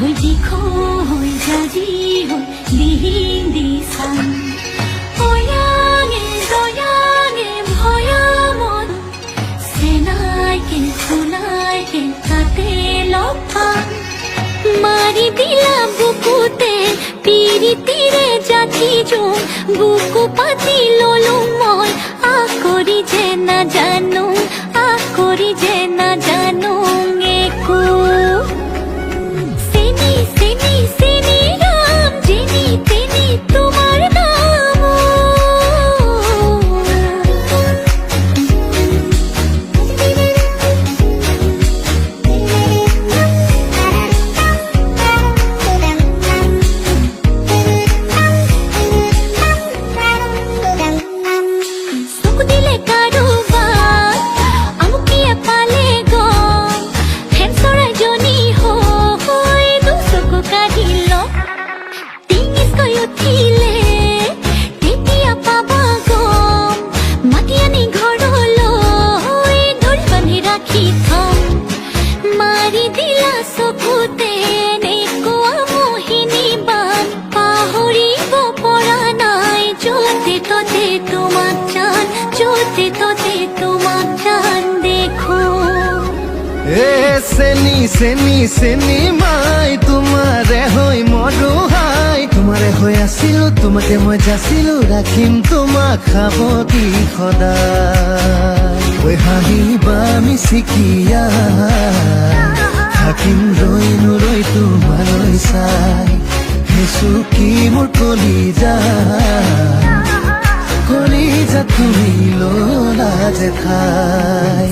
হৈ জাজি হৈ দিহিং দিছান অয়াঙে দয়াঙে ভয়ামত চেনাইকে ফুলাইকে তাতে লপান মাৰি দিলা বুকুতে পিৰিতিৰে জাতি জোন বুকু পাতি ললো মই আকৰি যে নাজানো আকৰি যে নাজানো একো সেনি সেনি সেনিৰাম যেনি তেনি তোমাৰ নাম চকু দিলে কাৰোবাৰ আমুকিয়ে পালে গম হেন চৰাইজনী হৈ দুচকু কাঢ়িল টিঙিচকৈ উঠিলে তেতিয়া পাবা গম মাতি আনি ঘৰলৈ ধৰি বান্ধি ৰাখি থম মাৰি দিলা চকুতে নেকুৱা মোহিনী বান পাহৰিব পৰা নাই য'তে ত'তে তোমাক জান য'তে ত'তে তোমাক জান দেখো এ চেনি চেনি চেনি মাই তোমাৰে হৈ মৰুহাই তোমাৰে হৈ আছিলো তোমাকে মই যাচিলো ৰাখিম তোমাক সাৱটি সদায় ঐ হাঁহিবা মিচিকিয়া থাকিম ৰৈ নৰৈ তোমালৈ চাই হেচু কি মোৰ কলিজা তুমি ললা যে খাই